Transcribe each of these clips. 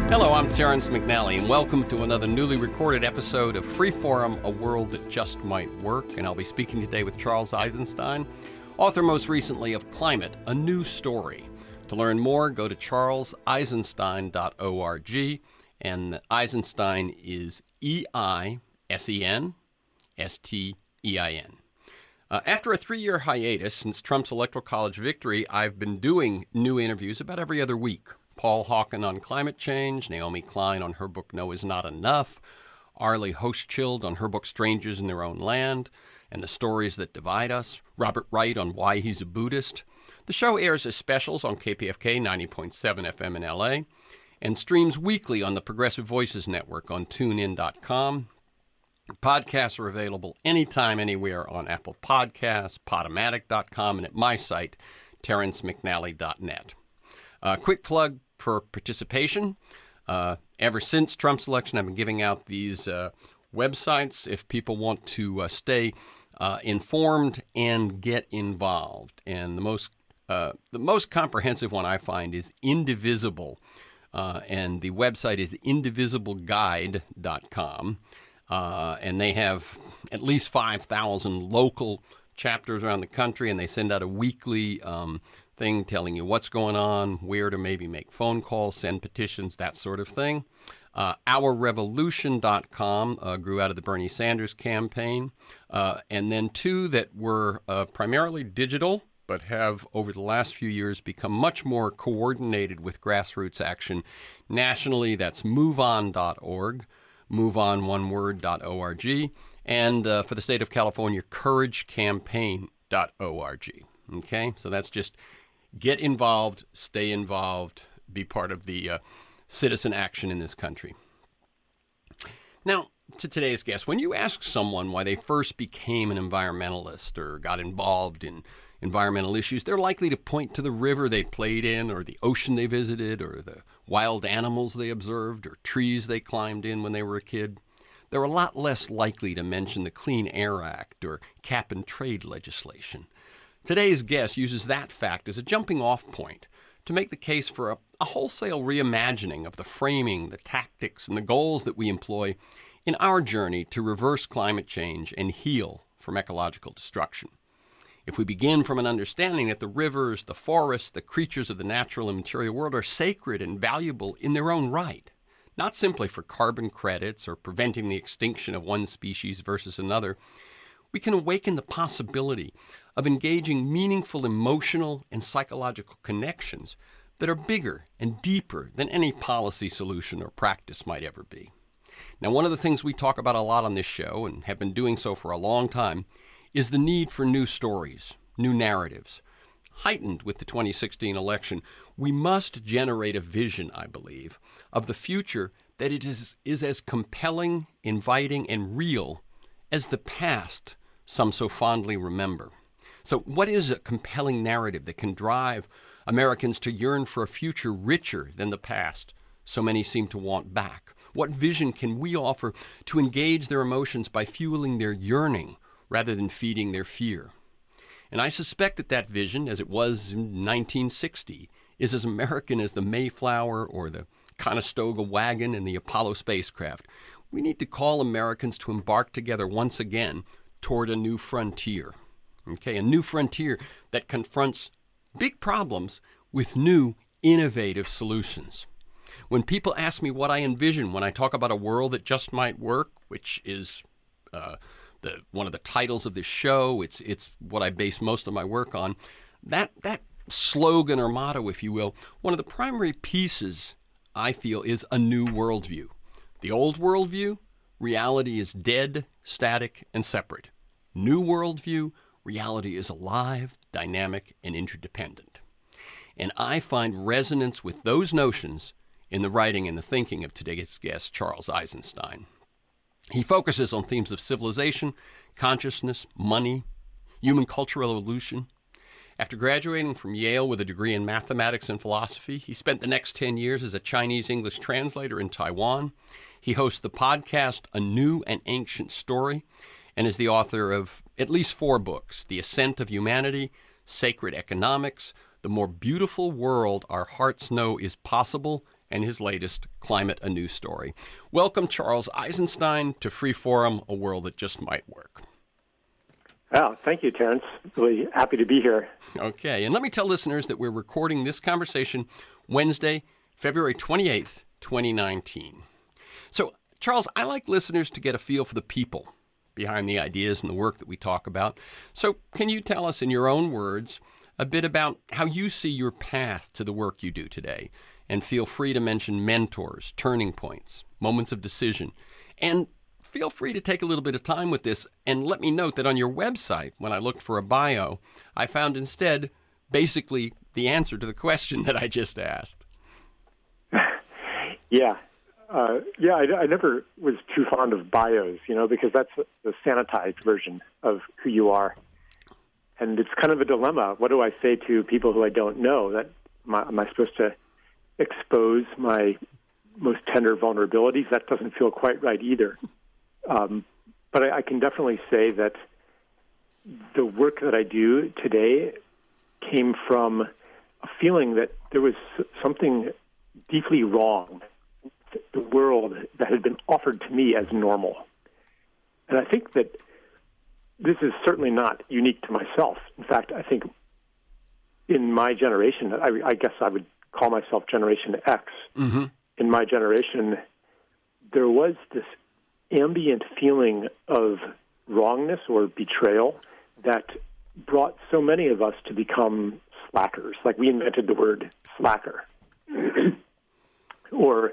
Hello, I'm Terrence McNally, and welcome to another newly recorded episode of Freeform, A World That Just Might Work. And I'll be speaking today with Charles Eisenstein, author most recently of Climate, A New Story. To learn more, go to charleseisenstein.org, and Eisenstein is EISENSTEIN. After a 3-year hiatus since Trump's Electoral College victory, I've been doing new interviews about every other week. Paul Hawken on climate change, Naomi Klein on her book No Is Not Enough, Arlie Hochschild on her book Strangers in Their Own Land and the Stories That Divide Us, Robert Wright on why he's a Buddhist. The show airs as specials on KPFK 90.7 FM in LA and streams weekly on the Progressive Voices Network on TuneIn.com. Podcasts are available anytime, anywhere on Apple Podcasts, Podomatic.com, and at my site, terrencemcnally.net. Quick plug for participation. Ever since Trump's election, I've been giving out these websites if people want to stay informed and get involved. And the most comprehensive one I find is Indivisible, and the website is indivisibleguide.com. And they have at least 5,000 local chapters around the country, and they send out a weekly thing telling you what's going on, where to maybe make phone calls, send petitions, that sort of thing. OurRevolution.com grew out of the Bernie Sanders campaign. And then two that were primarily digital, but have over the last few years become much more coordinated with grassroots action nationally. That's moveon.org, moveononeword.org, and for the state of California, couragecampaign.org. Okay, so that's just get involved, stay involved, be part of the citizen action in this country. Now, to today's guest, when you ask someone why they first became an environmentalist or got involved in environmental issues, they're likely to point to the river they played in, or the ocean they visited, or the wild animals they observed, or trees they climbed in when they were a kid. They're a lot less likely to mention the Clean Air Act or cap and trade legislation. Today's guest uses that fact as a jumping-off point to make the case for a wholesale reimagining of the framing, the tactics, and the goals that we employ in our journey to reverse climate change and heal from ecological destruction. If we begin from an understanding that the rivers, the forests, the creatures of the natural and material world are sacred and valuable in their own right, not simply for carbon credits or preventing the extinction of one species versus another, we can awaken the possibility of engaging meaningful emotional and psychological connections that are bigger and deeper than any policy solution or practice might ever be. Now, one of the things we talk about a lot on this show, and have been doing so for a long time, is the need for new stories, new narratives. Heightened with the 2016 election, we must generate a vision, I believe, of the future that it is as compelling, inviting, and real as the past some so fondly remember. So what is a compelling narrative that can drive Americans to yearn for a future richer than the past so many seem to want back? What vision can we offer to engage their emotions by fueling their yearning rather than feeding their fear? And I suspect that vision, as it was in 1960, is as American as the Mayflower or the Conestoga wagon and the Apollo spacecraft. We need to call Americans to embark together once again toward a new frontier. Okay, a new frontier that confronts big problems with new, innovative solutions. When people ask me what I envision when I talk about a world that just might work, which is one of the titles of this show, it's what I base most of my work on, that slogan or motto, if you will, one of the primary pieces, I feel, is a new worldview. The old worldview, reality is dead, static, and separate. New worldview, reality is alive, dynamic, and interdependent. And I find resonance with those notions in the writing and the thinking of today's guest, Charles Eisenstein. He focuses on themes of civilization, consciousness, money, human cultural evolution. After graduating from Yale with a degree in mathematics and philosophy, he spent the next 10 years as a Chinese-English translator in Taiwan. He hosts the podcast A New and Ancient Story and is the author of at least 4 books: The Ascent of Humanity, Sacred Economics, the more beautiful world our hearts know is possible, and his latest, Climate a New Story. Welcome, Charles Eisenstein, to Freeforum, a world that just might work. Oh, thank you, Terrence. Really happy to be here. Okay, and let me tell listeners that we're recording this conversation Wednesday, February 28th, 2019. So, Charles, I like listeners to get a feel for the people behind the ideas and the work that we talk about. So, can you tell us in your own words a bit about how you see your path to the work you do today? And feel free to mention mentors, turning points, moments of decision. And feel free to take a little bit of time with this and let me note that on your website, when I looked for a bio, I found instead basically the answer to the question that I just asked. I never was too fond of bios, because that's the sanitized version of who you are. And it's kind of a dilemma. What do I say to people who I don't know? Am I supposed to expose my most tender vulnerabilities? That doesn't feel quite right either. But I can definitely say that the work that I do today came from a feeling that there was something deeply wrong with the world that had been offered to me as normal. And I think that this is certainly not unique to myself. In fact, I think in my generation, I guess I would call myself Generation X. Mm-hmm. In my generation, there was this ambient feeling of wrongness or betrayal that brought so many of us to become slackers. Like, we invented the word slacker. Or,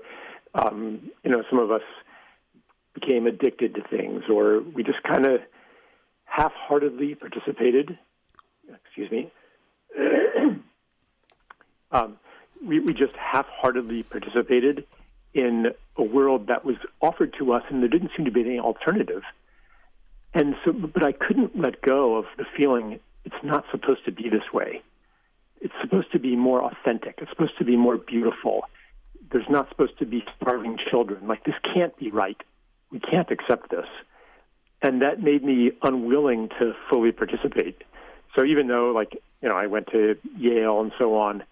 some of us became addicted to things, or we just kind of half-heartedly participated. We just half-heartedly participated in a world that was offered to us, and there didn't seem to be any alternative. And so, but I couldn't let go of the feeling it's not supposed to be this way. It's supposed to be more authentic. It's supposed to be more beautiful. There's not supposed to be starving children. Like, this can't be right. We can't accept this. And that made me unwilling to fully participate. So even though, I went to Yale and so on,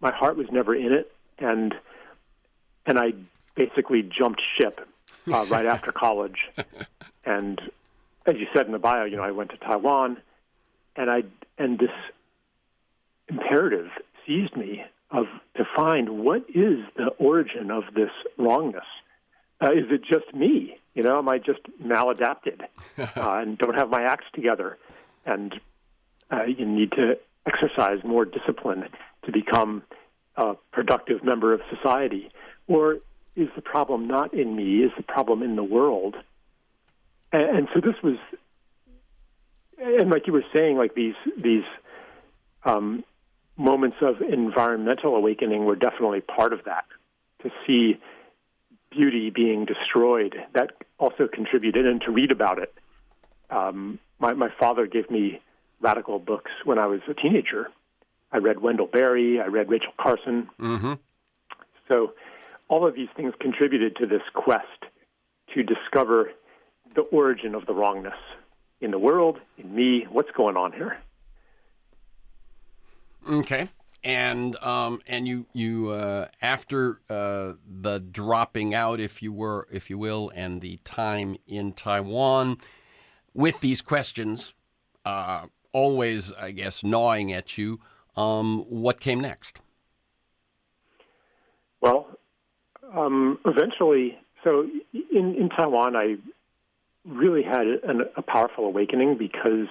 my heart was never in it, and I basically jumped ship right after college. And as you said in the bio, I went to Taiwan, and this imperative seized me to find what is the origin of this wrongness. Is it just me? Am I just maladapted and don't have my acts together? And you need to exercise more discipline to become a productive member of society. Or is the problem not in me? Is the problem in the world? And so this was, and like you were saying, like these moments of environmental awakening were definitely part of that. To see beauty being destroyed, that also contributed, and to read about it. My father gave me radical books when I was a teenager. I read Wendell Berry, I read Rachel Carson. Mm-hmm. So all of these things contributed to this quest to discover the origin of the wrongness in the world, in me. What's going on here? Okay. And you after the dropping out, if you will, and the time in Taiwan, with these questions, always, I guess, gnawing at you, what came next? Well, eventually, so in Taiwan, I really had a powerful awakening because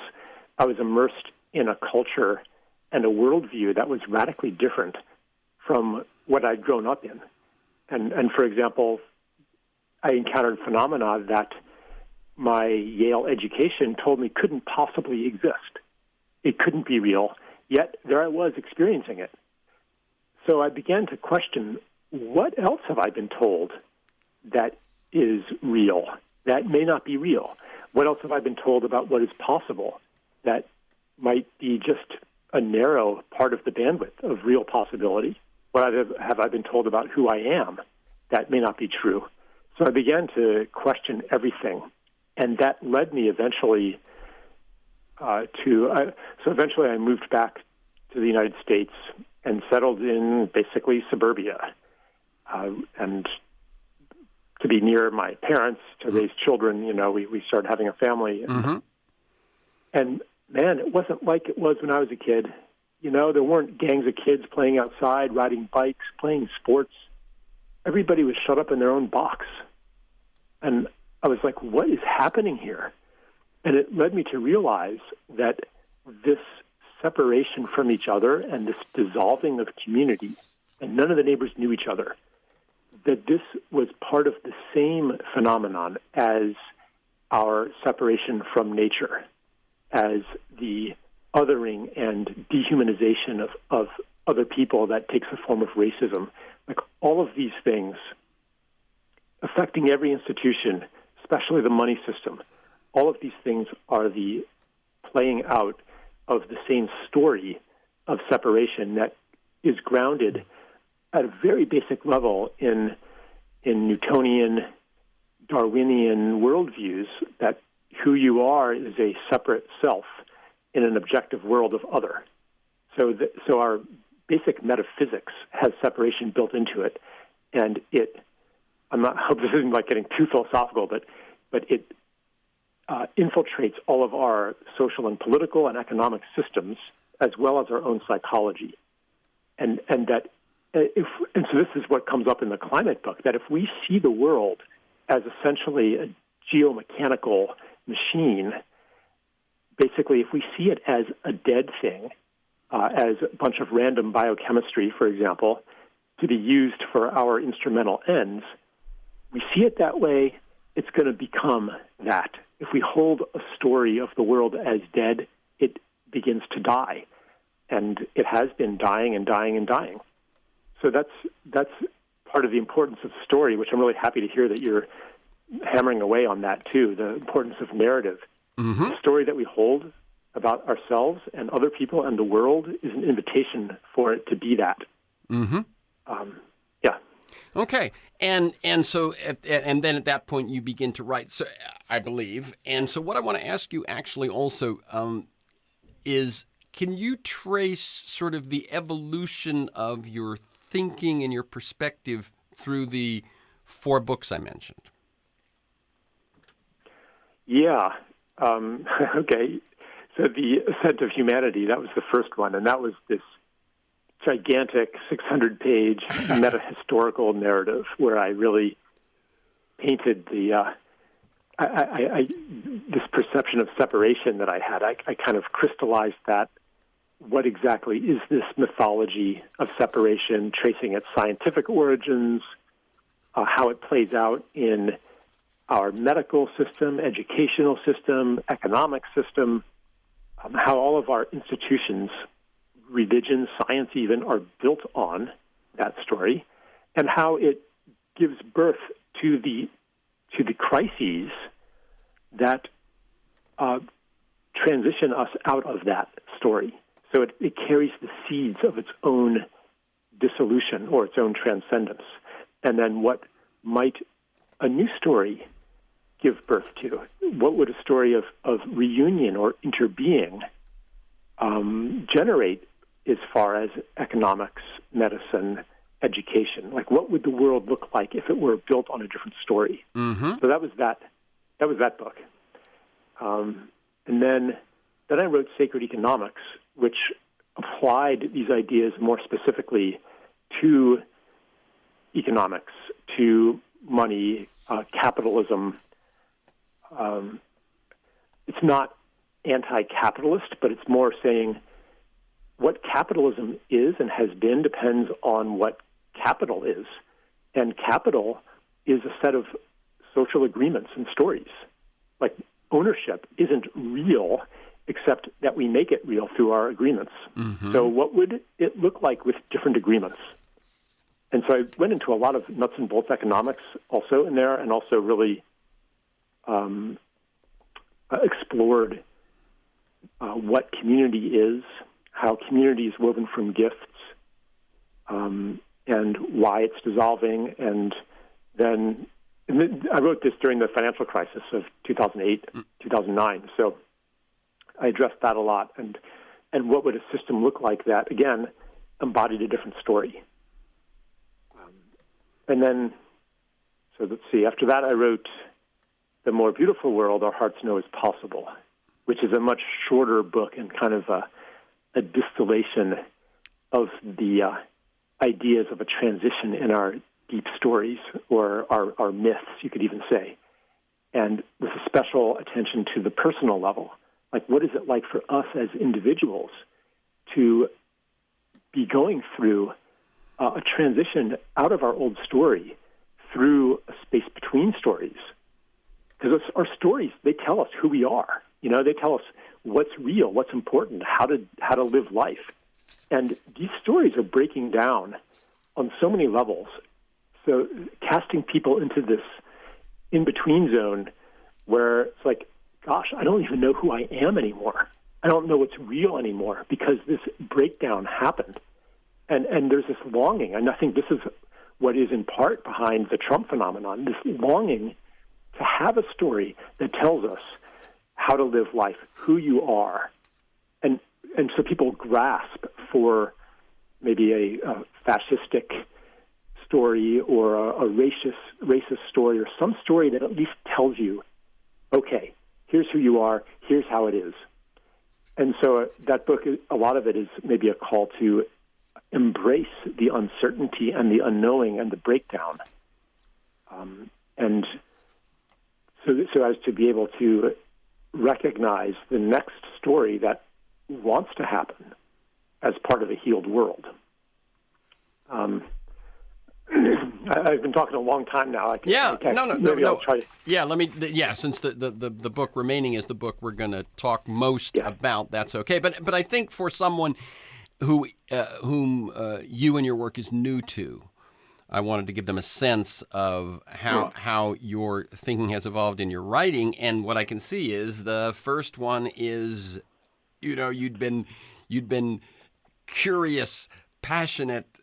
I was immersed in a culture and a worldview that was radically different from what I'd grown up in. And for example, I encountered phenomena that my Yale education told me couldn't possibly exist. It couldn't be real, yet there I was experiencing it. So I began to question, what else have I been told that is real, that may not be real? What else have I been told about what is possible that might be just a narrow part of the bandwidth of real possibility? What have I been told about who I am that may not be true? So I began to question everything, and that led me eventually eventually I moved back to the United States and settled in basically suburbia. And to be near my parents, to raise children, we started having a family. And man, it wasn't like it was when I was a kid. There weren't gangs of kids playing outside, riding bikes, playing sports. Everybody was shut up in their own box. And I was like, what is happening here? And it led me to realize that this separation from each other and this dissolving of community, and none of the neighbors knew each other, that this was part of the same phenomenon as our separation from nature, as the othering and dehumanization of other people that takes the form of racism. Like all of these things affecting every institution, especially the money system, all of these things are the playing out of the same story of separation that is grounded at a very basic level in Newtonian, Darwinian worldviews, that who you are is a separate self in an objective world of other. So our basic metaphysics has separation built into it, and I hope this isn't like getting too philosophical, but it infiltrates all of our social and political and economic systems, as well as our own psychology. And so this is what comes up in the climate book, that if we see the world as essentially a geomechanical machine, basically if we see it as a dead thing, as a bunch of random biochemistry, for example, to be used for our instrumental ends, we see it that way, it's going to become that. If we hold a story of the world as dead, it begins to die. And it has been dying and dying and dying. So that's part of the importance of story, which I'm really happy to hear that you're hammering away on that too, the importance of narrative. The story that we hold about ourselves and other people and the world is an invitation for it to be that. Yeah. Okay. And so and then at that point you begin to write, so I believe. And so what I want to ask you actually also is, can you trace sort of the evolution of your thinking and your perspective through the 4 books I mentioned? Yeah. Okay. So the Ascent of Humanity, that was the first one, and that was this gigantic 600-page meta-historical narrative where I really painted the this perception of separation that I had. I kind of crystallized that. What exactly is this mythology of separation, tracing its scientific origins, how it plays out in our medical system, educational system, economic system, how all of our institutions, religion, science even, are built on that story, and how it gives birth to the crises that transition us out of that story. So it carries the seeds of its own dissolution or its own transcendence. And then what might a new story give birth to? What would a story of reunion or interbeing generate as far as economics, medicine, education? Like, what would the world look like if it were built on a different story? So that was that book. And then I wrote Sacred Economics, which applied these ideas more specifically to economics, to money, capitalism. It's not anti-capitalist, but it's more saying what capitalism is and has been depends on what capital is. And capital is a set of social agreements and stories. Like, ownership isn't real, except that we make it real through our agreements. So what would it look like with different agreements? And so I went into a lot of nuts and bolts economics also in there, and also really explored what community is, how community is woven from gifts, and why it's dissolving. And then I wrote this during the financial crisis of 2008, 2009. So I addressed that a lot. And what would a system look like that, again, embodied a different story. And then, so let's see, after that I wrote The More Beautiful World Our Hearts Know Is Possible, which is a much shorter book and kind of a distillation of the ideas of a transition in our deep stories, or our myths, you could even say, and with a special attention to the personal level. Like, what is it like for us as individuals to be going through a transition out of our old story through a space between stories? Because our stories, they tell us who we are. You know, they tell us what's real, what's important, how to live life. And these stories are breaking down on so many levels. So casting people into this in-between zone where it's like, gosh, I don't even know who I am anymore. I don't know what's real anymore because this breakdown happened. And there's this longing, and I think this is what is in part behind the Trump phenomenon, this longing to have a story that tells us how to live life, who you are. And so people grasp for maybe a fascistic story or a racist story or some story that at least tells you, okay, here's who you are, here's how it is. And so that book, a lot of it is maybe a call to embrace the uncertainty and the unknowing and the breakdown. And so as to be able to recognize the next story that wants to happen as part of a healed world. I've been talking a long time now. I'll try to. Yeah, since the book remaining is the book we're going to talk most about, that's okay. But I think for someone whom you and your work is new to, I wanted to give them a sense of how your thinking has evolved in your writing. And what I can see is the first one is, you'd been curious, passionate,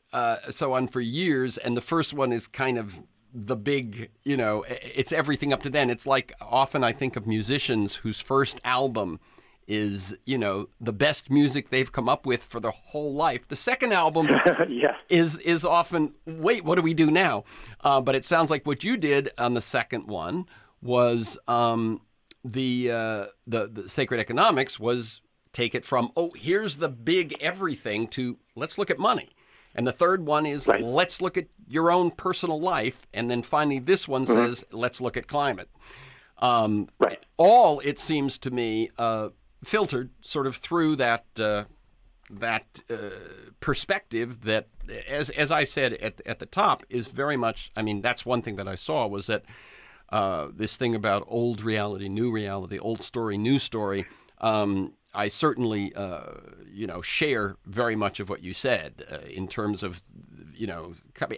so on for years. And the first one is kind of the big, it's everything up to then. It's like often I think of musicians whose first album is, the best music they've come up with for their whole life. The second album is often, wait, what do we do now? But it sounds like what you did on the second one was the Sacred Economics was take it from, here's the big everything to let's look at money. And the third one is let's look at your own personal life. And then finally this one says, let's look at climate. All, it seems to me, filtered sort of through that perspective that, as I said at the top, is very much, that's one thing that I saw was that this thing about old reality, new reality, old story, new story, I certainly, share very much of what you said in terms of,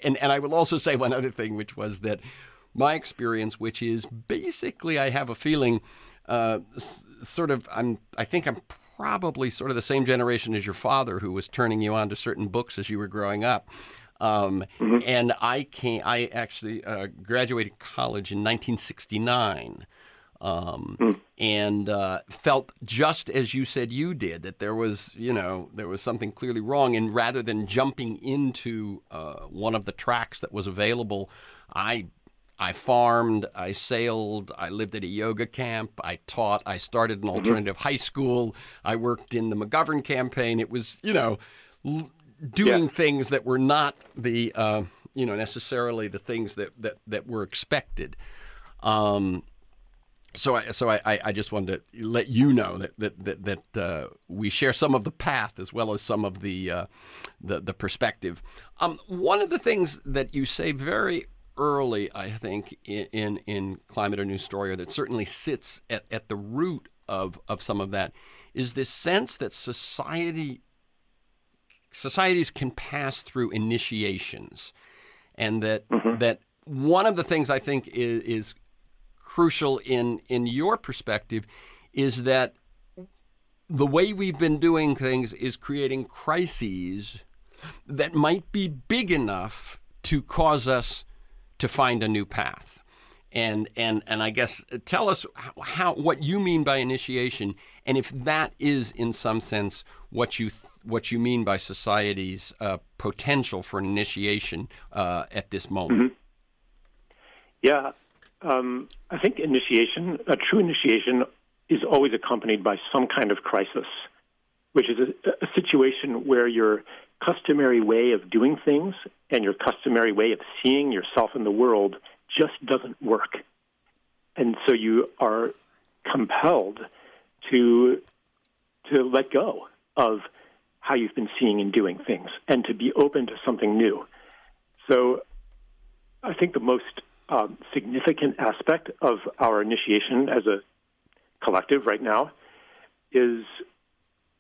and I will also say one other thing, which was that my experience, which is basically, I have a feeling, I think I'm probably sort of the same generation as your father, who was turning you on to certain books as you were growing up. And I actually graduated college in 1969. And felt just as you said you did, that there was something clearly wrong. And rather than jumping into one of the tracks that was available, I farmed, I sailed, I lived at a yoga camp, I taught, I started an alternative high school, I worked in the McGovern campaign. It was, doing things that were not the, necessarily the things that were expected. So I just wanted to let you know that we share some of the path as well as some of the perspective. One of the things that you say very early, I think, in Climate: A New Story, or that certainly sits at the root of some of that, is this sense that societies can pass through initiations, and that one of the things I think is crucial in your perspective is that the way we've been doing things is creating crises that might be big enough to cause us to find a new path. And I guess tell us what you mean by initiation, and if that is in some sense what you what you mean by society's potential for an initiation at this moment. Yeah, I think a true initiation, is always accompanied by some kind of crisis, which is a situation where your customary way of doing things and your customary way of seeing yourself in the world just doesn't work. And so you are compelled to let go of how you've been seeing and doing things and to be open to something new. So I think the most significant aspect of our initiation as a collective right now is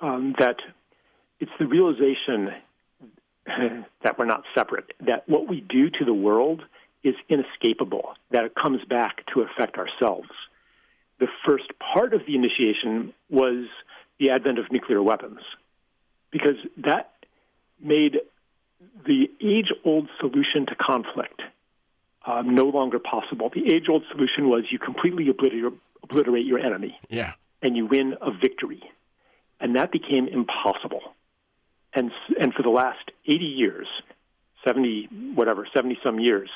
that it's the realization that we're not separate, that what we do to the world is inescapable, that it comes back to affect ourselves. The first part of the initiation was the advent of nuclear weapons, because that made the age-old solution to conflict no longer possible. The age-old solution was you completely obliterate your enemy, and you win a victory. And that became impossible. And for the last 80 years, 70-some years,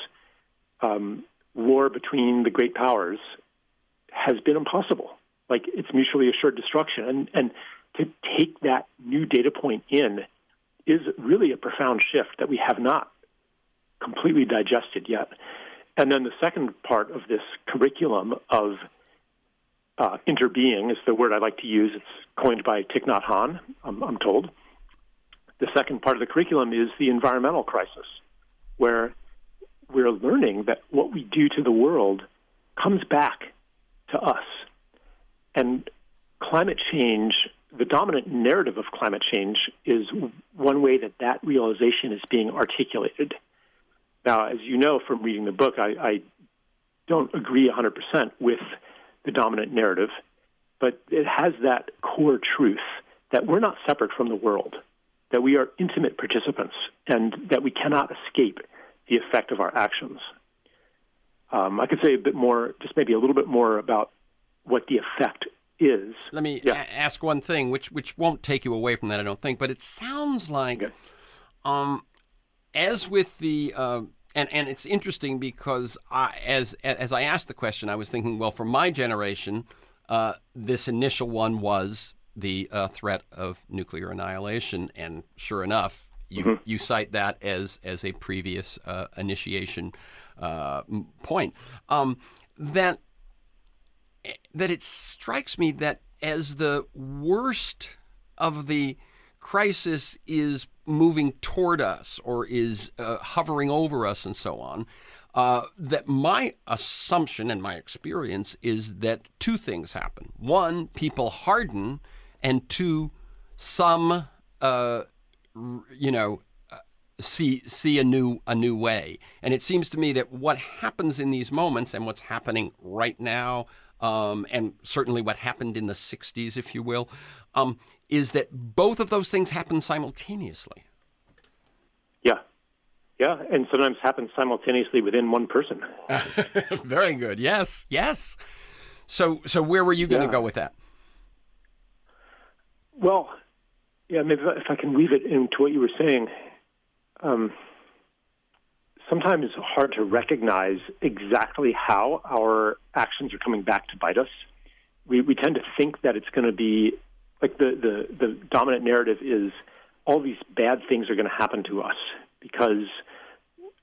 war between the great powers has been impossible. Like, it's mutually assured destruction. And to take that new data point in is really a profound shift that we have not completely digested yet. And then the second part of this curriculum of interbeing is the word I like to use. It's coined by Thich Nhat Hanh, I'm told. The second part of the curriculum is the environmental crisis, where we're learning that what we do to the world comes back to us. And climate change, the dominant narrative of climate change, is one way that realization is being articulated. Now, as you know from reading the book, I don't agree 100% with the dominant narrative, but it has that core truth that we're not separate from the world, that we are intimate participants, and that we cannot escape the effect of our actions. I could say a bit more, just maybe a little bit more about what the effect is. Let me ask one thing, which won't take you away from that, I don't think, but it sounds like, as with the, and it's interesting because as I asked the question, I was thinking, well, for my generation, this initial one was the threat of nuclear annihilation, and sure enough, you cite that as a previous initiation point. That it strikes me that as the worst of the crisis is moving toward us or is hovering over us and so on, that my assumption and my experience is that two things happen. One, people harden, and two, some see a new way. And it seems to me that what happens in these moments and what's happening right now, and certainly what happened in the 60s, if you will, is that both of those things happen simultaneously. Yeah, and sometimes happen simultaneously within one person. Very good. Yes. So where were you going to go with that? Well, maybe if I can weave it into what you were saying, sometimes it's hard to recognize exactly how our actions are coming back to bite us. We tend to think that it's going to be like the dominant narrative is all these bad things are going to happen to us because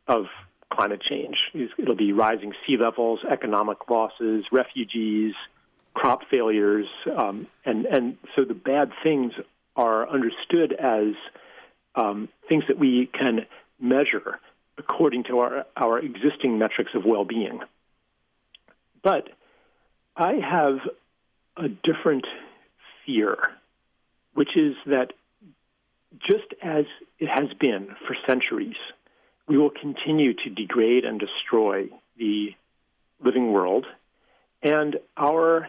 of climate change. It'll be rising sea levels, economic losses, refugees, crop failures, and so the bad things are understood as things that we can measure according to our existing metrics of well-being. But I have a different fear, which is that just as it has been for centuries, we will continue to degrade and destroy the living world, and our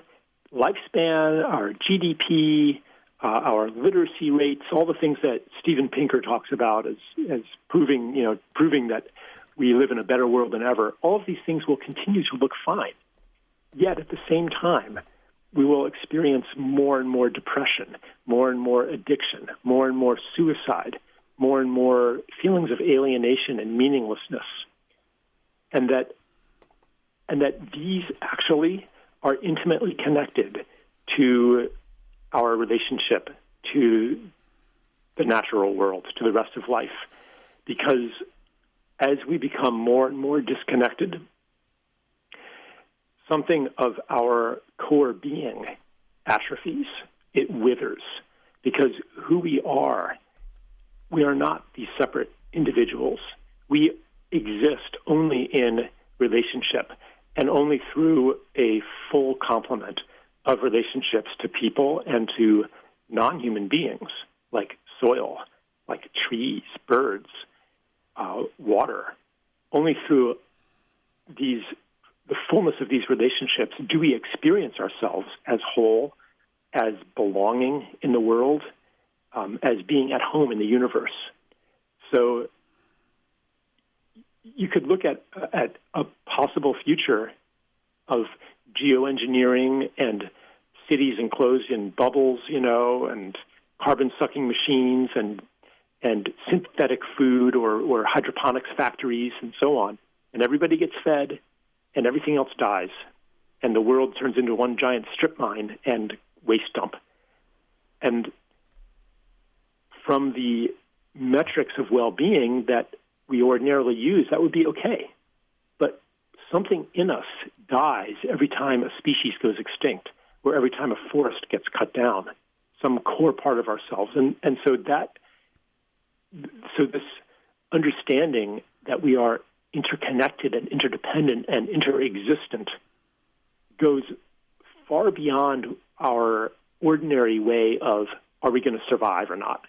lifespan, our GDP, our literacy rates, all the things that Steven Pinker talks about as proving that we live in a better world than ever, all of these things will continue to look fine. Yet at the same time, we will experience more and more depression, more and more addiction, more and more suicide, more and more feelings of alienation and meaninglessness. And that these actually are intimately connected to our relationship to the natural world, to the rest of life. Because as we become more and more disconnected, something of our core being atrophies, it withers. Because who we are not these separate individuals. We exist only in relationship and only through a full complement of relationships to people and to non-human beings like soil, like trees, birds, water. Only through the fullness of these relationships do we experience ourselves as whole, as belonging in the world, as being at home in the universe. So you could look at a possible future of geoengineering and cities enclosed in bubbles, and carbon-sucking machines and synthetic food or hydroponics factories and so on. And everybody gets fed and everything else dies. And the world turns into one giant strip mine and waste dump. And from the metrics of well-being that we ordinarily use, that would be okay. But something in us dies every time a species goes extinct, or every time a forest gets cut down, some core part of ourselves. And so this understanding that we are interconnected and interdependent and interexistent goes far beyond our ordinary way of, are we going to survive or not?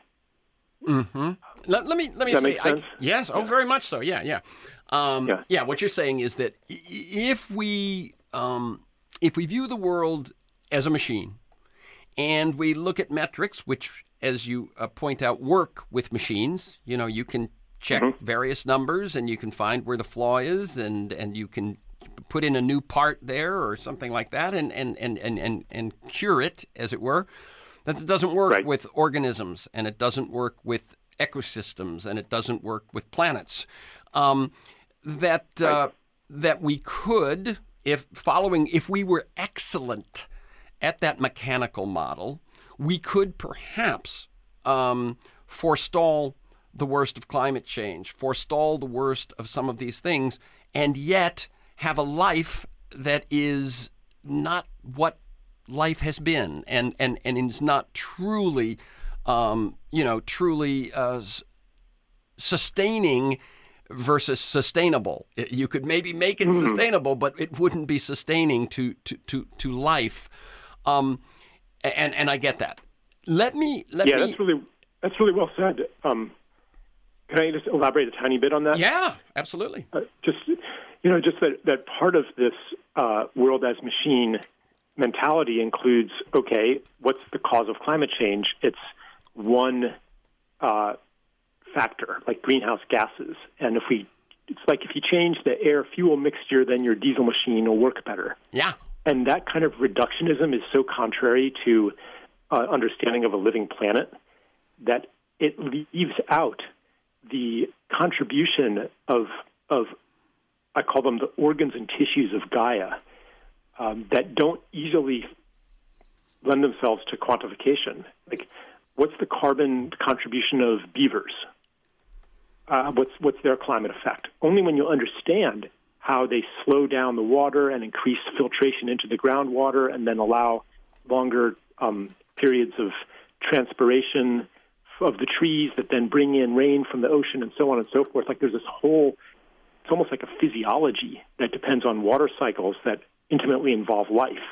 Mm-hmm. Let me say, yes. Oh, very much so. Yeah. What you're saying is that if we view the world as a machine, and we look at metrics, which, as you point out, work with machines. You can check various numbers, and you can find where the flaw is, and you can put in a new part there or something like that, and cure it, as it were. That doesn't work with organisms, and it doesn't work with ecosystems, and it doesn't work with planets. That we could, if we were excellent at that mechanical model, we could perhaps forestall the worst of climate change, forestall the worst of some of these things, and yet have a life that is not what life has been, and is not truly, sustaining versus sustainable. You could maybe make it sustainable, but it wouldn't be sustaining to life. And I get that. Let me. That's really well said. Can I just elaborate a tiny bit on that? Yeah, absolutely. Just that part of this world as machine mentality includes, okay, what's the cause of climate change? It's one factor, like greenhouse gases. And it's like if you change the air-fuel mixture, then your diesel machine will work better. Yeah. And that kind of reductionism is so contrary to understanding of a living planet that it leaves out the contribution of I call them the organs and tissues of Gaia that don't easily lend themselves to quantification. Like, what's the carbon contribution of beavers? What's their climate effect? Only when you understand how they slow down the water and increase filtration into the groundwater and then allow longer periods of transpiration of the trees that then bring in rain from the ocean and so on and so forth. Like, there's this whole, it's almost like a physiology that depends on water cycles that intimately involve life.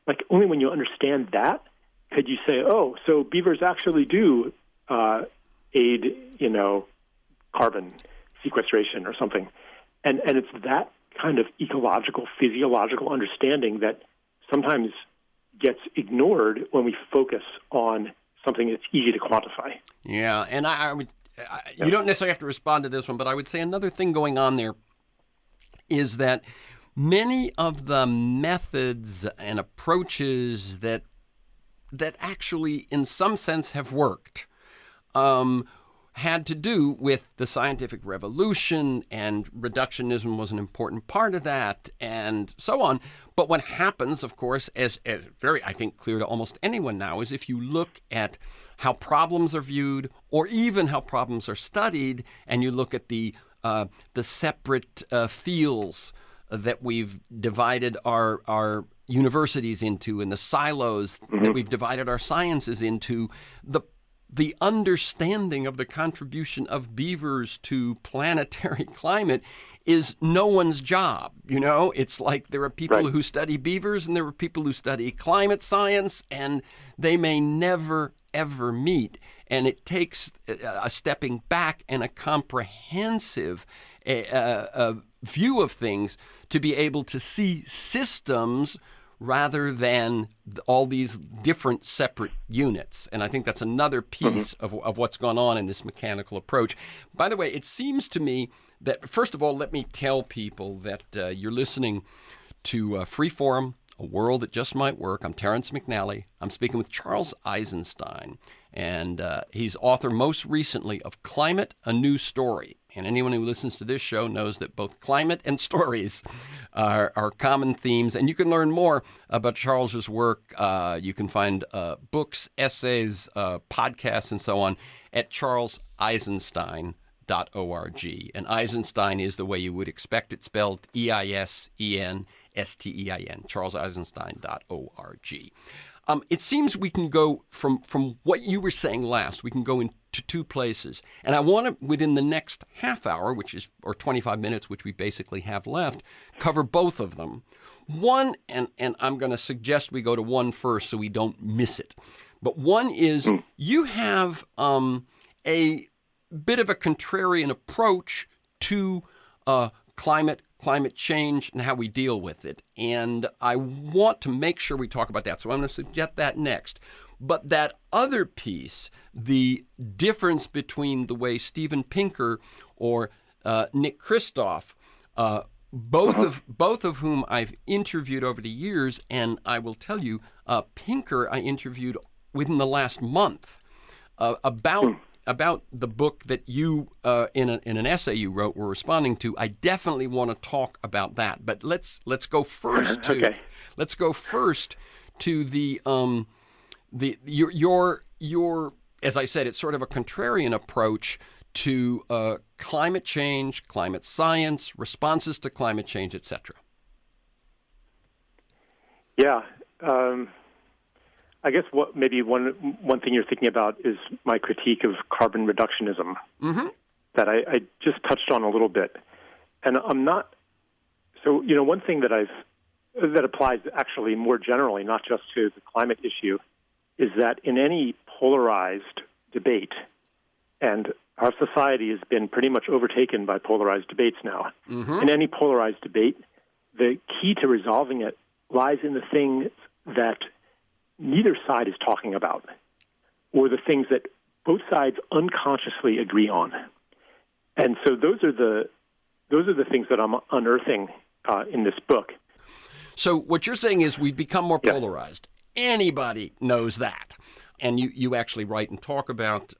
Like, only when you understand that could you say, oh, so beavers actually do aid, carbon sequestration or something. And it's that kind of ecological, physiological understanding that sometimes gets ignored when we focus on something that's easy to quantify. Yeah, and I would, you don't necessarily have to respond to this one, but I would say another thing going on there is that many of the methods and approaches that actually, in some sense, have worked, had to do with the scientific revolution, and reductionism was an important part of that, and so on. But what happens, of course, as very, I think, clear to almost anyone now, is if you look at how problems are viewed, or even how problems are studied, and you look at the separate fields that we've divided our universities into, and the silos that we've divided our sciences into, the understanding of the contribution of beavers to planetary climate is no one's job. You know, it's like there are people who study beavers and there are people who study climate science, and they may never, ever meet. And it takes a stepping back and a comprehensive view of things to be able to see systems rather than all these different separate units. And I think that's another piece of what's gone on in this mechanical approach. By the way, it seems to me that, first of all, let me tell people that you're listening to Freeform, A World That Just Might Work. I'm Terrence McNally. I'm speaking with Charles Eisenstein, and he's author most recently of Climate, A New Story. And anyone who listens to this show knows that both climate and stories are common themes. And you can learn more about Charles's work. You can find books, essays, podcasts, and so on at charleseisenstein.org. And Eisenstein is the way you would expect it spelled, EISENSTEIN, charleseisenstein.org. It seems we can go from what you were saying last, we can go into two places. And I want to, within the next half hour, or 25 minutes, which we basically have left, cover both of them. One, and I'm going to suggest we go to one first so we don't miss it. But one is you have a bit of a contrarian approach to climate change and how we deal with it. And I want to make sure we talk about that. So I'm going to suggest that next. But that other piece, the difference between the way Steven Pinker or Nick Kristof, both of whom I've interviewed over the years, and I will tell you, Pinker I interviewed within the last month about the book that you, in an essay you wrote, were responding to. I definitely want to talk about that. But let's go first to the your as I said, it's sort of a contrarian approach to climate change, climate science, responses to climate change, etc. Yeah. I guess one thing you're thinking about is my critique of carbon reductionism that I just touched on a little bit. And I'm not – so, one thing that applies actually more generally, not just to the climate issue, is that in any polarized debate, and our society has been pretty much overtaken by polarized debates now, in any polarized debate, the key to resolving it lies in the things that neither side is talking about, or the things that both sides unconsciously agree on. And so those are the things that I'm unearthing in this book. So what you're saying is we've become more polarized. Anybody knows that. And you actually write and talk about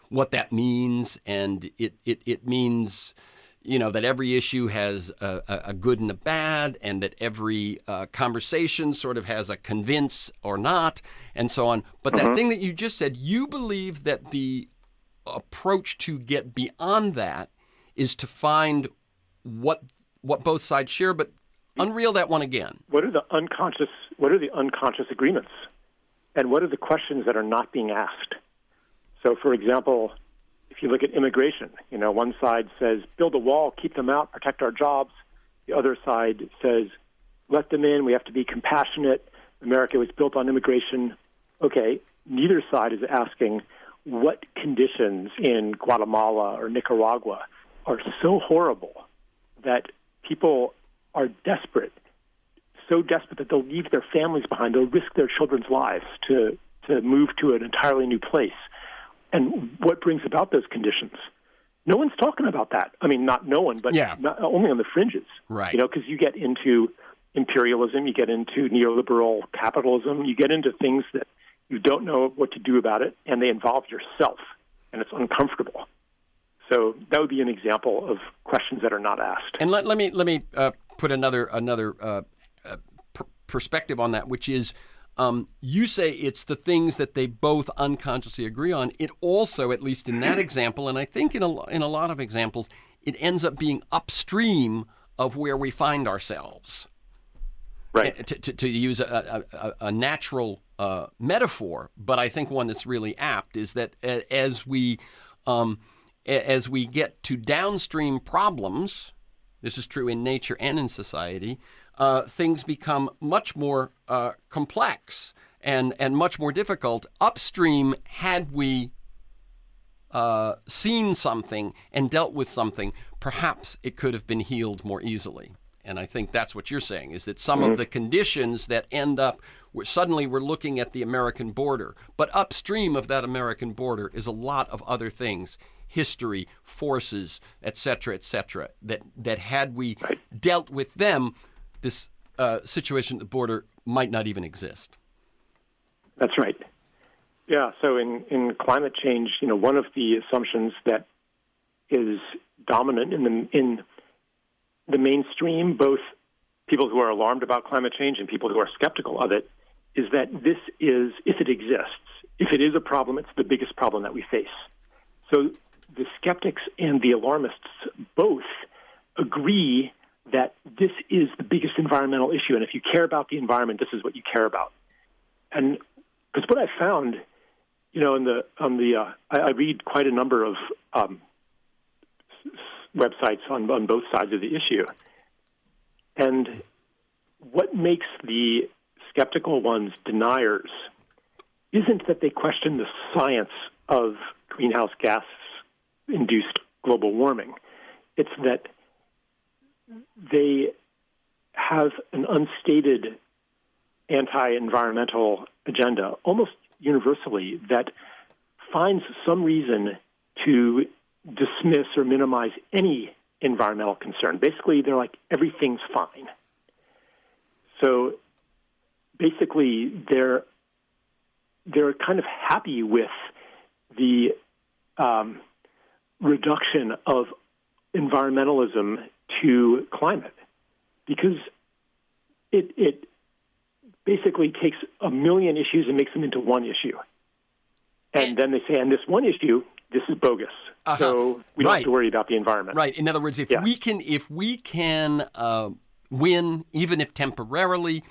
what that means, and it means that every issue has a good and a bad, and that every conversation sort of has a convince or not, and so on. But that thing that you just said, you believe that the approach to get beyond that is to find what both sides share, but unreel that one again. What are the unconscious agreements? And what are the questions that are not being asked? So, for example, if you look at immigration, one side says, build a wall, keep them out, protect our jobs. The other side says, let them in, we have to be compassionate. America was built on immigration. Okay, neither side is asking what conditions in Guatemala or Nicaragua are so horrible that people are desperate, so desperate that they'll leave their families behind, they'll risk their children's lives to move to an entirely new place. And what brings about those conditions? no one's talking about that. I mean, not no one, but only on the fringes. Right. Because you get into imperialism, you get into neoliberal capitalism, you get into things that you don't know what to do about it, and they involve yourself, and it's uncomfortable. So that would be an example of questions that are not asked. And let me put another perspective on that, which is you say it's the things that they both unconsciously agree on. It also, at least in that example, and I think in a lot of examples, it ends up being upstream of where we find ourselves. Right. To use a natural metaphor, but I think one that's really apt, is that as we get to downstream problems, this is true in nature and in society, things become much more complex and much more difficult. Upstream, had we seen something and dealt with something, perhaps it could have been healed more easily. And I think that's what you're saying, is that some of the conditions that end up, suddenly we're looking at the American border, but upstream of that American border is a lot of other things, history, forces, et cetera, that had we dealt with them, this situation at the border might not even exist. That's right. Yeah, so in climate change, one of the assumptions that is dominant in the mainstream, both people who are alarmed about climate change and people who are skeptical of it, is that this is, if it exists, if it is a problem, it's the biggest problem that we face. So the skeptics and the alarmists both agree that this is the biggest environmental issue, and if you care about the environment, this is what you care about. And because what I found, I read quite a number of websites on both sides of the issue, and what makes the skeptical ones deniers isn't that they question the science of greenhouse gas-induced global warming. It's that they have an unstated anti-environmental agenda, almost universally, that finds some reason to dismiss or minimize any environmental concern. Basically, they're like, everything's fine. So basically, they're kind of happy with the reduction of environmentalism to climate, because it basically takes a million issues and makes them into one issue. And then they say, and this one issue, this is bogus. So we don't have to worry about the environment. Right. In other words, if we can win, even if temporarily,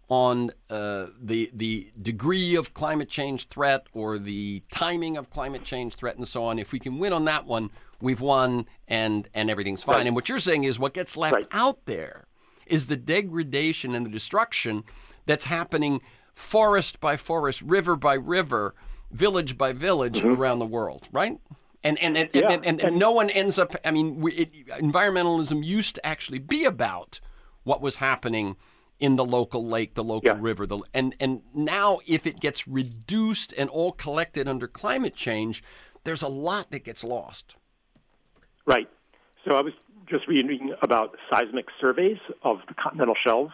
on the degree of climate change threat or the timing of climate change threat and so on, if we can win on that one, we've won and everything's fine. Right. And what you're saying is what gets left out there is the degradation and the destruction that's happening forest by forest, river by river, village by village around the world, right? And no one ends up, I mean, environmentalism used to actually be about what was happening in the local lake, the local river. And now if it gets reduced and all collected under climate change, there's a lot that gets lost. Right. So I was just reading about seismic surveys of the continental shelves,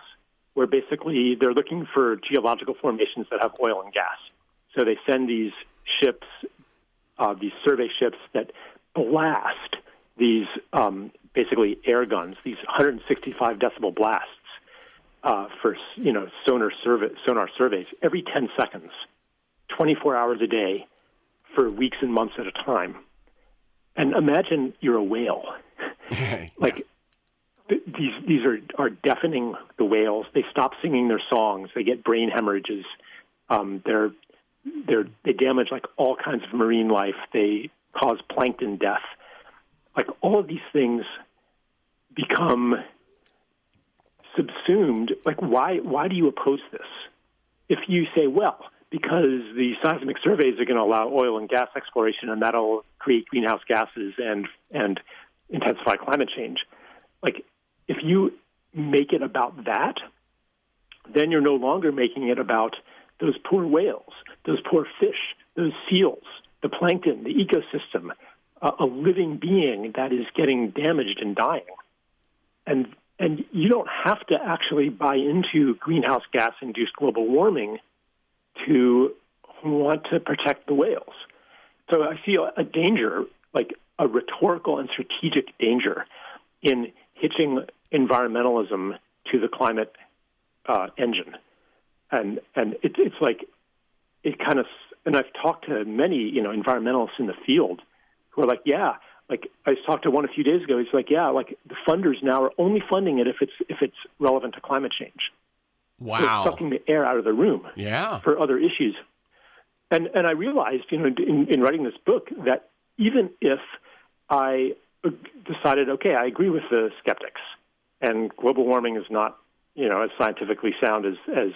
where basically they're looking for geological formations that have oil and gas. So they send these ships, these survey ships that blast these basically air guns, these 165 decibel blasts for sonar surveys every 10 seconds, 24 hours a day, for weeks and months at a time. And imagine you're a whale. These are deafening the whales. They stop singing their songs. They get brain hemorrhages. They damage like all kinds of marine life. They cause plankton death. Like all of these things become subsumed. Like why do you oppose this? If you say, well, because the seismic surveys are going to allow oil and gas exploration, and that'll create greenhouse gases and intensify climate change. Like, if you make it about that, then you're no longer making it about those poor whales, those poor fish, those seals, the plankton, the ecosystem, a living being that is getting damaged and dying. And you don't have to actually buy into greenhouse gas-induced global warming to want to protect the whales. So I see a danger, like a rhetorical and strategic danger, in hitching environmentalism to the climate engine. And it's like, it kind of, and I've talked to many, environmentalists in the field who are like, yeah, like I talked to one a few days ago. He's like, yeah, like the funders now are only funding it if it's relevant to climate change. Wow. So it's sucking the air out of the room for other issues. And I realized, in writing this book, that even if I decided, okay, I agree with the skeptics, and global warming is not, as scientifically sound as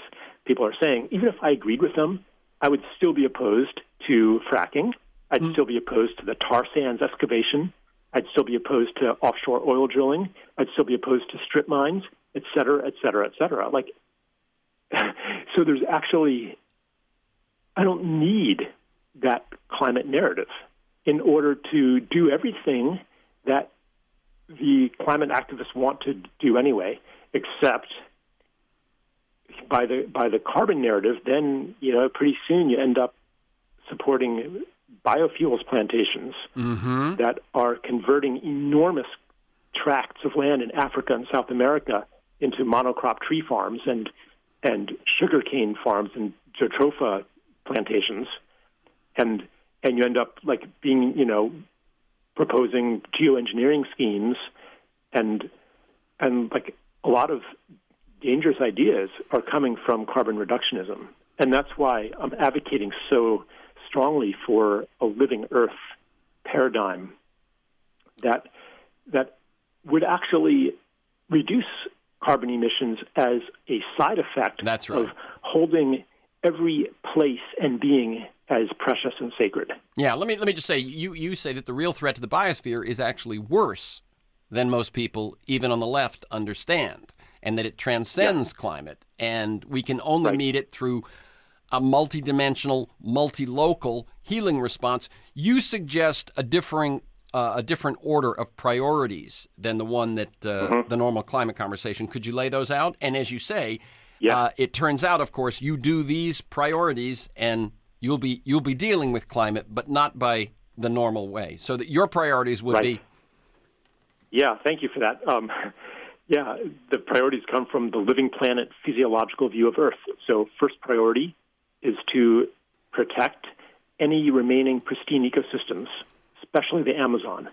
people are saying, even if I agreed with them, I would still be opposed to fracking. I'd still be opposed to the tar sands excavation. I'd still be opposed to offshore oil drilling. I'd still be opposed to strip mines, et cetera, et cetera, et cetera. Like, so there's actually, I don't need that climate narrative in order to do everything that the climate activists want to do anyway, except by the carbon narrative, then, pretty soon you end up supporting biofuels plantations that are converting enormous tracts of land in Africa and South America into monocrop tree farms and sugarcane farms and jatropha plantations, and you end up like being, proposing geoengineering schemes, and like a lot of dangerous ideas are coming from carbon reductionism, and that's why I'm advocating so strongly for a living Earth paradigm that would actually reduce carbon emissions as a side effect of holding every place and being as precious and sacred. Yeah, let me just say, you say that the real threat to the biosphere is actually worse than most people, even on the left, understand, and that it transcends climate, and we can only meet it through a multidimensional, multi-local healing response. You suggest a different order of priorities than the one that the normal climate conversation. Could you lay those out? And as you say, it turns out, of course, you do these priorities, and you'll be dealing with climate, but not by the normal way. So that your priorities would be. Yeah, thank you for that. The priorities come from the living planet physiological view of Earth. So first priority is to protect any remaining pristine ecosystems, especially the Amazon.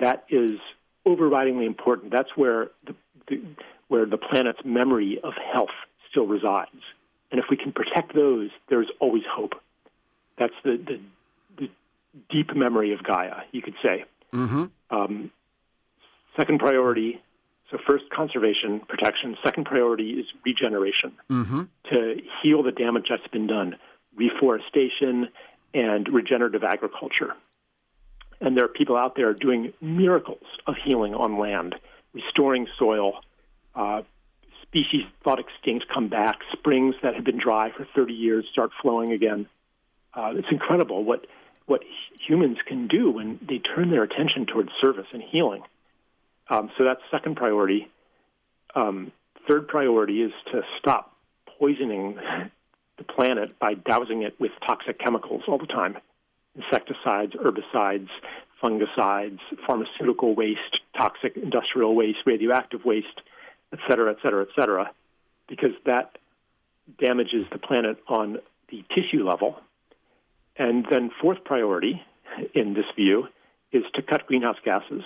That is overridingly important. That's where the planet's memory of health still resides. And if we can protect those, there's always hope. That's the deep memory of Gaia, you could say. Second priority, so first conservation, protection. Second priority is regeneration, to heal the damage that's been done, reforestation and regenerative agriculture. And there are people out there doing miracles of healing on land, restoring soil, species thought extinct come back, springs that have been dry for 30 years start flowing again. It's incredible what humans can do when they turn their attention towards service and healing. So that's second priority. Third priority is to stop poisoning the planet by dousing it with toxic chemicals all the time. Insecticides, herbicides, fungicides, pharmaceutical waste, toxic industrial waste, radioactive waste, et cetera, et cetera, et cetera, because that damages the planet on the tissue level. And then fourth priority in this view is to cut greenhouse gases,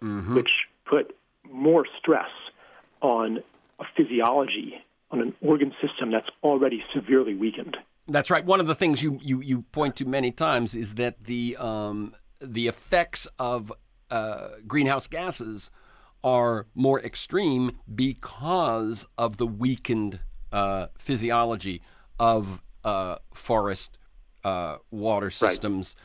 which put more stress on a physiology, on an organ system that's already severely weakened. That's right. One of the things you point to many times is that the effects of greenhouse gases are more extreme because of the weakened physiology of forest, water systems,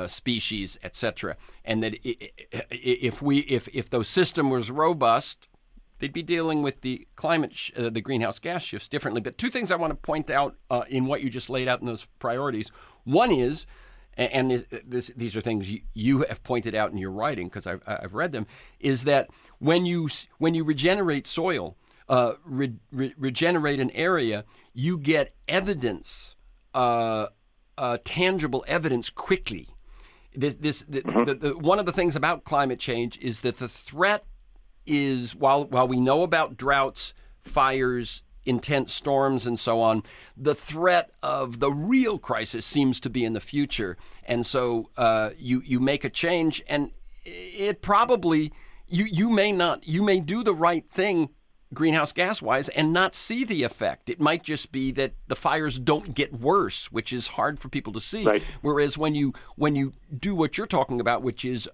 species, etc. And that if those systems was robust, they'd be dealing with the climate, the greenhouse gas shifts differently. But two things I want to point out in what you just laid out in those priorities. One is and these are things you have pointed out in your writing, because I've read them, is that when you regenerate soil, regenerate an area, you get evidence, tangible evidence quickly. One of the things about climate change is that the threat is, while we know about droughts, fires, intense storms, and so on, the threat of the real crisis seems to be in the future. And so you make a change, and it probably, you may do the right thing greenhouse gas wise and not see the effect. It might just be that the fires don't get worse, which is hard for people to see. Right. Whereas when you do what you're talking about, which is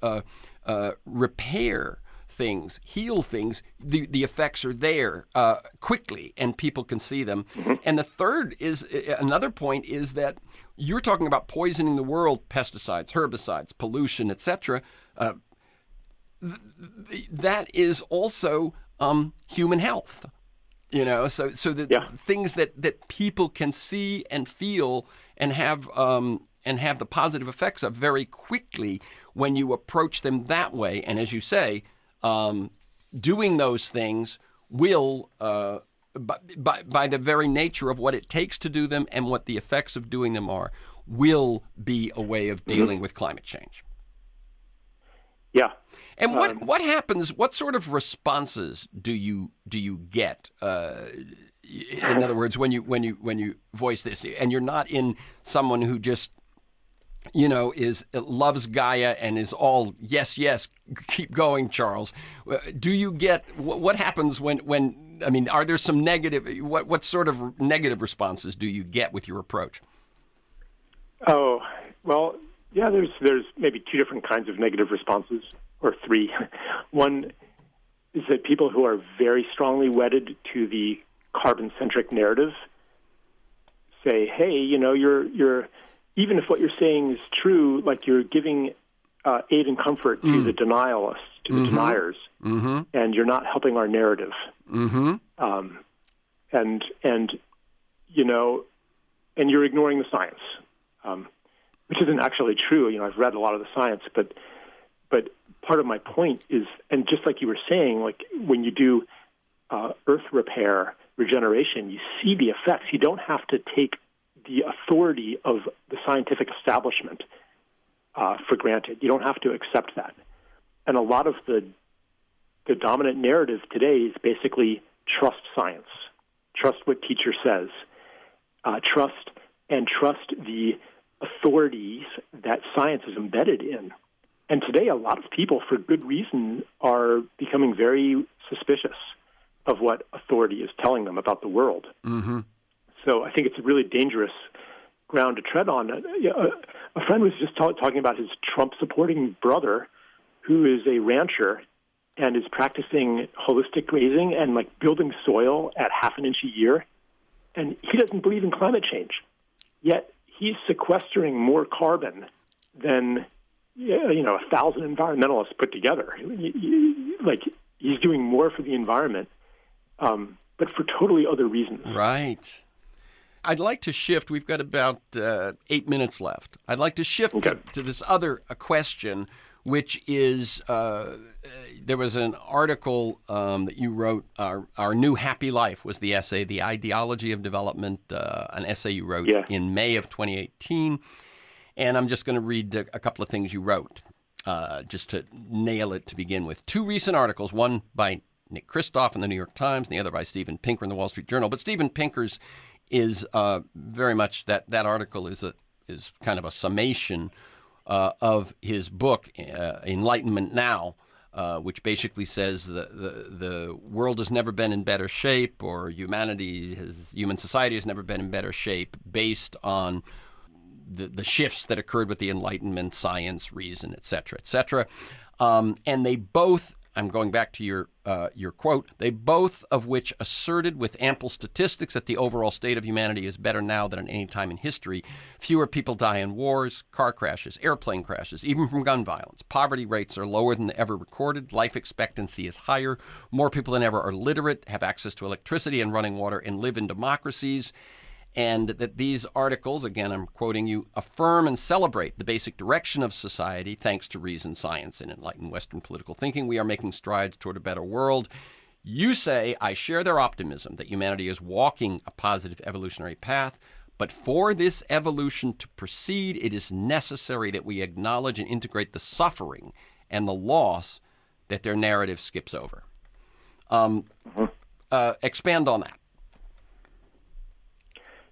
repair things, heal things, the effects are there quickly, and people can see them. Mm-hmm. And the third is, another point is that you're talking about poisoning the world, pesticides, herbicides, pollution, etc. That is also human health, so the things that people can see and feel and have the positive effects of very quickly when you approach them that way. And as you say, doing those things will, by the very nature of what it takes to do them and what the effects of doing them are, will be a way of dealing with climate change. Yeah. And what happens? What sort of responses do you get? In other words, when you voice this, and you're not in someone who just loves Gaia and is all yes, keep going, Charles. Do you get what happens when? I mean, are there some negative? What sort of negative responses do you get with your approach? Oh, well, yeah. There's maybe two different kinds of negative responses. Or three. One is that people who are very strongly wedded to the carbon-centric narrative say, "Hey, you're even if what you're saying is true, like you're giving aid and comfort to the denialists, to the deniers, and you're not helping our narrative." And you're ignoring the science, which isn't actually true. I've read a lot of the science, but part of my point is, and just like you were saying, like when you do earth repair, regeneration, you see the effects. You don't have to take the authority of the scientific establishment for granted. You don't have to accept that. And a lot of the dominant narrative today is basically trust science, trust what teacher says, trust the authorities that science is embedded in. And today, a lot of people, for good reason, are becoming very suspicious of what authority is telling them about the world. Mm-hmm. So I think it's a really dangerous ground to tread on. A friend was just talking about his Trump-supporting brother, who is a rancher and is practicing holistic grazing and building soil at half an inch a year. And he doesn't believe in climate change. Yet he's sequestering more carbon than 1,000 environmentalists put together. He's doing more for the environment, but for totally other reasons. Right. I'd like to shift. We've got about 8 minutes left. I'd like to shift to this other question, which is there was an article that you wrote. Our New Happy Life was the essay, The Ideology of Development, an essay you wrote in May of 2018. And I'm just going to read a couple of things you wrote, just to nail it to begin with. Two recent articles, one by Nick Kristof in the New York Times, and the other by Steven Pinker in the Wall Street Journal. But Steven Pinker's is very much that article is kind of a summation of his book, Enlightenment Now, which basically says the world has never been in better shape, or human society has never been in better shape, based on the shifts that occurred with the Enlightenment, science, reason, et cetera, and they both, I'm going back to your quote, they both of which asserted with ample statistics that the overall state of humanity is better now than at any time in history. Fewer people die in wars, car crashes, airplane crashes, even from gun violence. Poverty rates are lower than ever recorded. Life expectancy is higher. More people than ever are literate, have access to electricity and running water, and live in democracies. and that these articles, again, I'm quoting you, affirm and celebrate the basic direction of society thanks to reason, science, and enlightened Western political thinking. We are making strides toward a better world. You say, I share their optimism that humanity is walking a positive evolutionary path, but for this evolution to proceed, it is necessary that we acknowledge and integrate the suffering and the loss that their narrative skips over. Expand on that.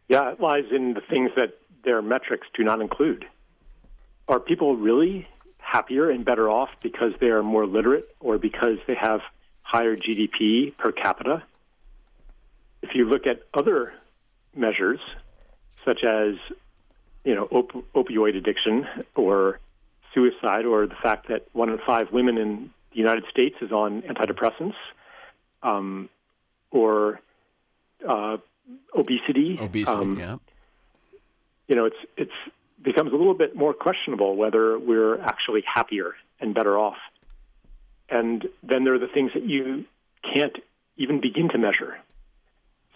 Yeah, it lies in the things that their metrics do not include. Are people really happier and better off because they are more literate or because they have higher GDP per capita? If you look at other measures, such as opioid addiction or suicide, or the fact that 1 in 5 women in the United States is on antidepressants, or obesity. Yeah. It's becomes a little bit more questionable whether we're actually happier and better off. And then there are the things that you can't even begin to measure.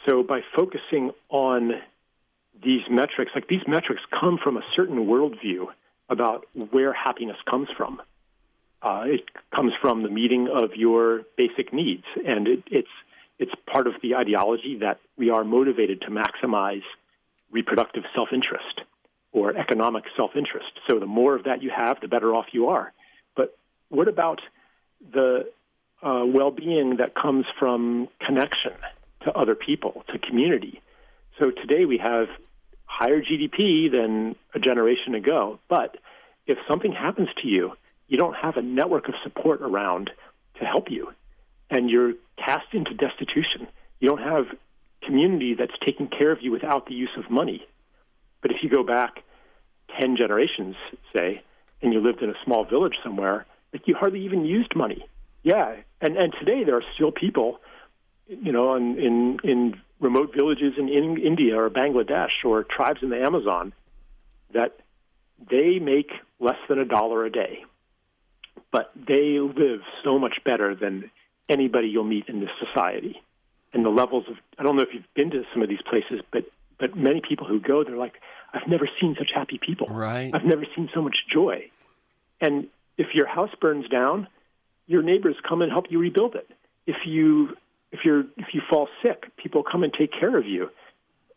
So by focusing on these metrics, like these metrics come from a certain worldview about where happiness comes from. It comes from the meeting of your basic needs, and it's part of the ideology that we are motivated to maximize reproductive self-interest or economic self-interest. So the more of that you have, the better off you are. But what about the well-being that comes from connection to other people, to community? So today we have higher GDP than a generation ago, but if something happens to you, you don't have a network of support around to help you, and you're cast into destitution. You don't have community that's taking care of you without the use of money. But if you go back 10 generations, say, and you lived in a small village somewhere, like you hardly even used money. Yeah, and today there are still people, in remote villages in India or Bangladesh or tribes in the Amazon that they make less than $1 a day, but they live so much better than anybody you'll meet in this society. And the levels of, I don't know if you've been to some of these places, but many people who go, they're like, I've never seen such happy people. Right. I've never seen so much joy. And if your house burns down, your neighbors come and help you rebuild it. If you fall sick, people come and take care of you.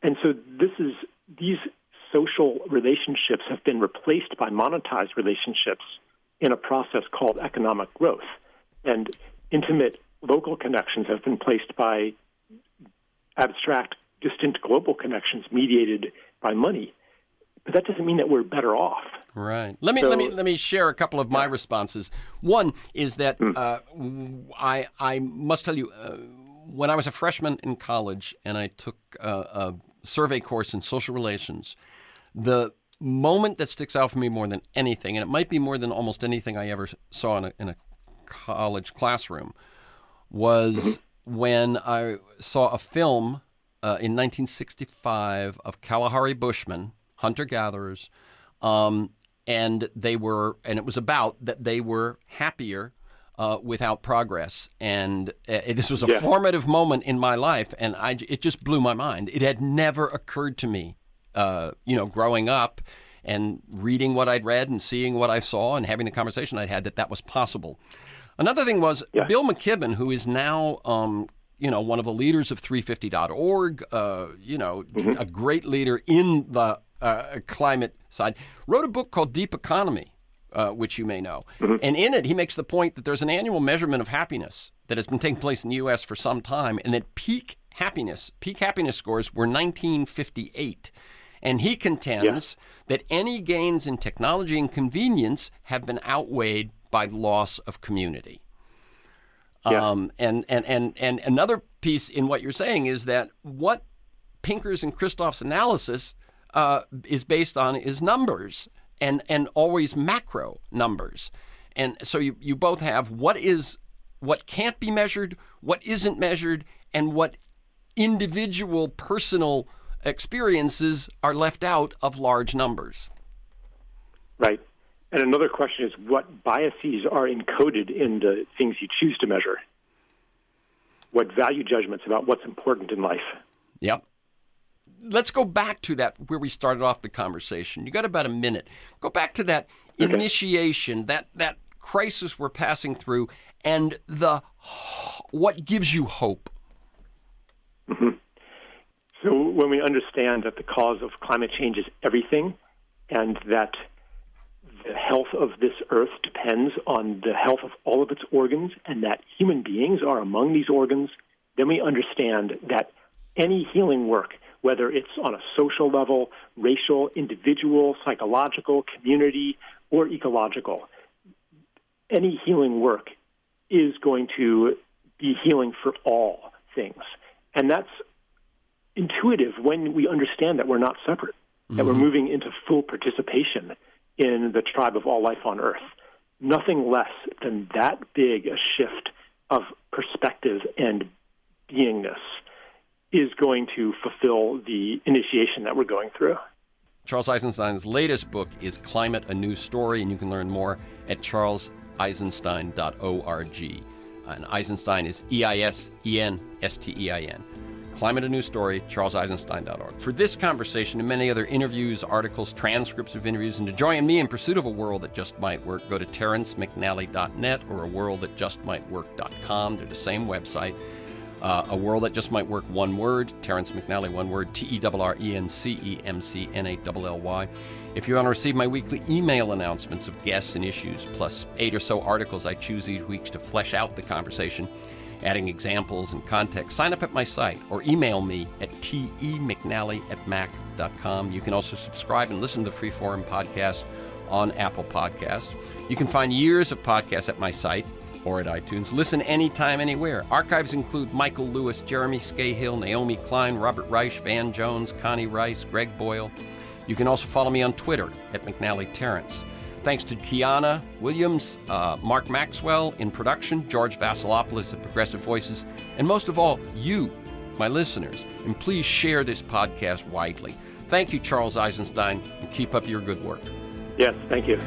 And so these social relationships have been replaced by monetized relationships in a process called economic growth. And intimate local connections have been placed by abstract, distant global connections mediated by money. But that doesn't mean that we're better off. Right. Let me share a couple of my responses. One is that I must tell you, when I was a freshman in college and I took a survey course in social relations, the moment that sticks out for me more than anything, and it might be more than almost anything I ever saw in a college classroom, was when I saw a film in 1965 of Kalahari Bushmen, hunter-gatherers, and it was about that they were happier without progress. And this was a formative moment in my life, and it just blew my mind. It had never occurred to me, growing up and reading what I'd read and seeing what I saw and having the conversation I'd had, that was possible. Another thing was Bill McKibben, who is now, one of the leaders of 350.org, a great leader in the climate side, wrote a book called Deep Economy, which you may know. And in it, he makes the point that there's an annual measurement of happiness that has been taking place in the U.S. for some time, and that peak happiness scores were 1958. And he contends that any gains in technology and convenience have been outweighed by loss of community. And another piece in what you're saying is that what Pinker's and Christoph's analysis is based on is numbers, and always macro numbers. And so you both have what can't be measured, what isn't measured, and what individual personal experiences are left out of large numbers. Right. And another question is, what biases are encoded in the things you choose to measure? What value judgments about what's important in life? Yep. let's go back to that where we started off the conversation. You got about a minute. Go back to that initiation, that crisis we're passing through, and what gives you hope. Mm-hmm. So when we understand that the cause of climate change is everything, and that the health of this earth depends on the health of all of its organs, and that human beings are among these organs, then we understand that any healing work, whether it's on a social level, racial, individual, psychological, community, or ecological, any healing work is going to be healing for all things. And that's intuitive when we understand that we're not separate, that we're moving into full participation in the tribe of all life on Earth. Nothing less than that big a shift of perspective and beingness is going to fulfill the initiation that we're going through. Charles Eisenstein's latest book is Climate, A New Story, and you can learn more at charleseisenstein.org. And Eisenstein is EISENSTEIN. Climate, A New Story, charleseisenstein.org. For this conversation and many other interviews, articles, transcripts of interviews, and to join me in pursuit of a world that just might work, go to terencemcnally.net or aworldthatjustmightwork.com. They're the same website. A World That Just Might Work, one word. Terence McNally, one word. TERRENCEMCNALLY. If you want to receive my weekly email announcements of guests and issues, plus 8 or so articles I choose each week to flesh out the conversation, adding examples and context, sign up at my site or email me at temcnally@mac.com. You can also subscribe and listen to the Freeform podcast on Apple Podcasts. You can find years of podcasts at my site or at iTunes. Listen anytime, anywhere. Archives include Michael Lewis, Jeremy Scahill, Naomi Klein, Robert Reich, Van Jones, Connie Rice, Greg Boyle. You can also follow me on Twitter at McNally Terrence. Thanks to Kiana Williams, Mark Maxwell in production, George Vasilopoulos at Progressive Voices, and most of all, you, my listeners. And please share this podcast widely. Thank you, Charles Eisenstein, and keep up your good work. Yes, thank you.